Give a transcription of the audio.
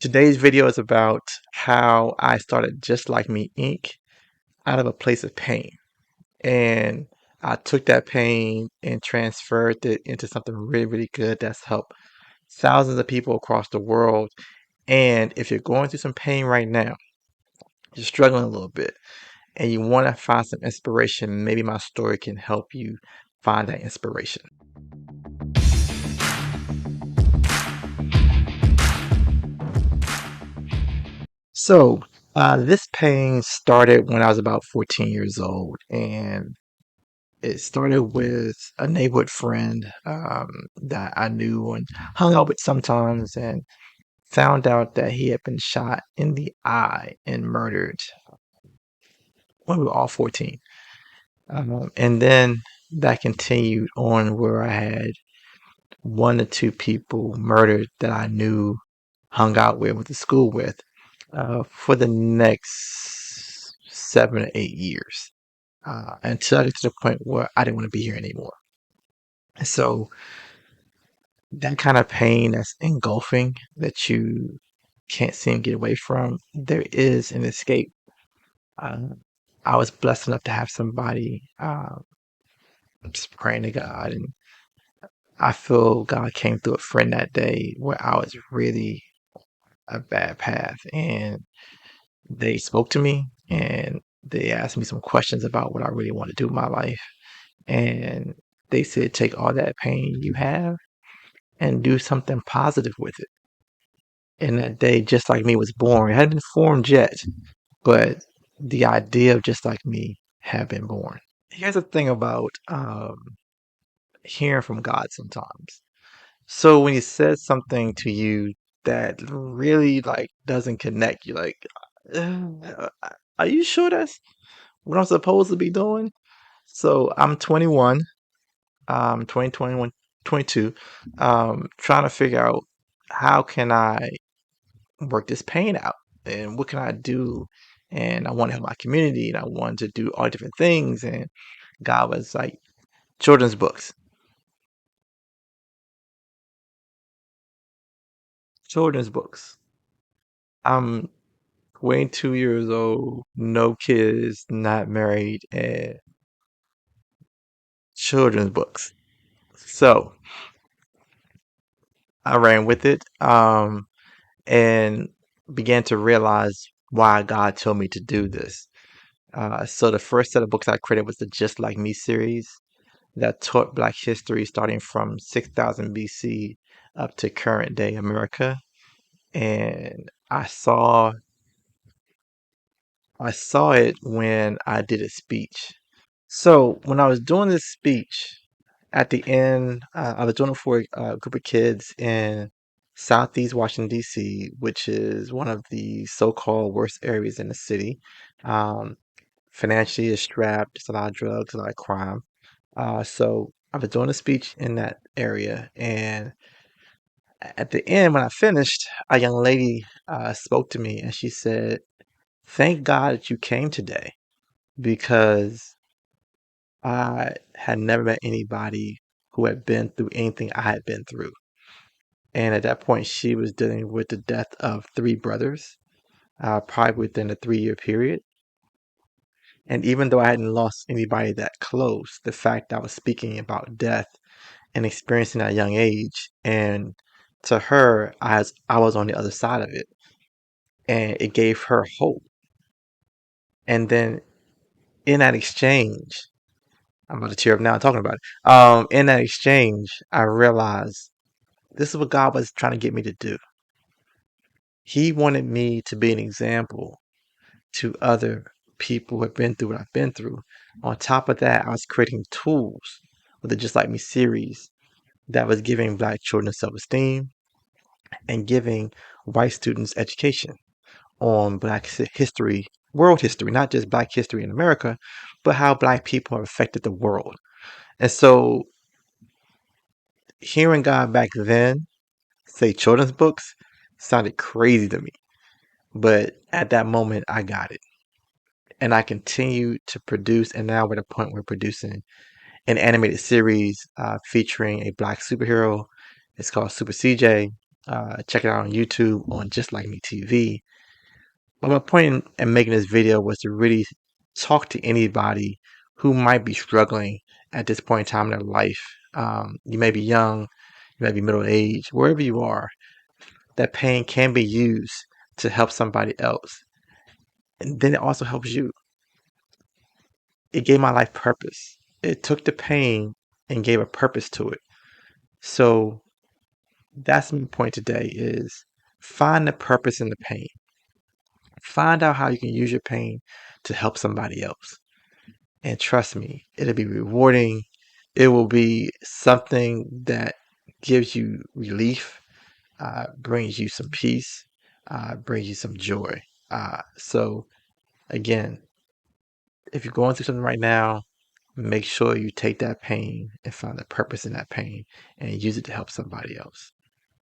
Today's video is about how I started Just Like Me Inc. out of a place of pain. And I took that pain and transferred it into something really, really good that's helped thousands of people across the world. And if you're going through some pain right now, you're struggling a little bit, and you want to find some inspiration, maybe my story can help you find that inspiration. This pain started when I was about 14 years old, and it started with a neighborhood friend that I knew and hung out with sometimes, and found out that he had been shot in the eye and murdered when we were all 14. And then that continued on where I had one or two people murdered that I knew, hung out with, went to school with, for the next 7 or 8 years, until I get to the point where I didn't want to be here anymore. And so that kind of pain that's engulfing that you can't seem to get away from, there is an escape. Uh, I was blessed enough to have somebody just praying to God, and I feel God came through a friend that day where I was really a bad path, and they spoke to me and they asked me some questions about what I really want to do in my life, and they said, take all that pain you have and do something positive with it. And that day, Just Like Me was born. It hadn't been formed yet, but the idea of Just Like Me had been born. Here's the thing about hearing from God sometimes. So when He says something to you that really like doesn't connect, you like, "Uh, are you sure that's what I'm supposed to be doing?" So I'm 21, 2021, 22, trying to figure out how can I work this pain out and what can I do? And I want to help my community and I wanted to do all different things. And God was like, children's books, children's books. I'm 22 years old, no kids, not married, and children's books. So I ran with it, and began to realize why God told me to do this. So the first set of books I created was the Just Like Me series that taught Black history starting from 6000 BC up to current day America. And I saw it when I did a speech. So when I was doing this speech, at the end, I was doing it for a group of kids in Southeast Washington, D.C., which is one of the so-called worst areas in the city. Um, Financially, is strapped. There's a lot of drugs, a lot of crime. So I was doing a speech in that area, and at the end, when I finished, a young lady spoke to me, and she said, "Thank God that you came today because I had never met anybody who had been through anything I had been through." And at that point, she was dealing with the death of three brothers, probably within a 3 year period. And even though I hadn't lost anybody that close, the fact that I was speaking about death and experiencing at a young age, and to her, I was on the other side of it, and it gave her hope. And then in that exchange, I'm about to tear up now talking about it. In that exchange, I realized this is what God was trying to get me to do. He wanted me to be an example to other people who have been through what I've been through. On top of that, I was creating tools with the Just Like Me series that was giving Black children self-esteem and giving white students education on Black history, world history, not just Black history in America, but how Black people have affected the world. And so hearing God back then say children's books sounded crazy to me. But at that moment, I got it. And I continued to produce, and now we're at a point where we're producing an animated series featuring a Black superhero. It's called Super CJ. check it out on YouTube on Just Like Me TV. But my point in making this video was to really talk to anybody who might be struggling at this point in time in their life. You may be young, you may be middle aged, wherever you are, that pain can be used to help somebody else. And then it also helps you. It gave my life purpose. It took the pain and gave a purpose to it. So that's my point today is find the purpose in the pain. Find out how you can use your pain to help somebody else. And trust me, it'll be rewarding. It will be something that gives you relief, brings you some peace, brings you some joy. So, again, if you're going through something right now, make sure you take that pain and find the purpose in that pain and use it to help somebody else.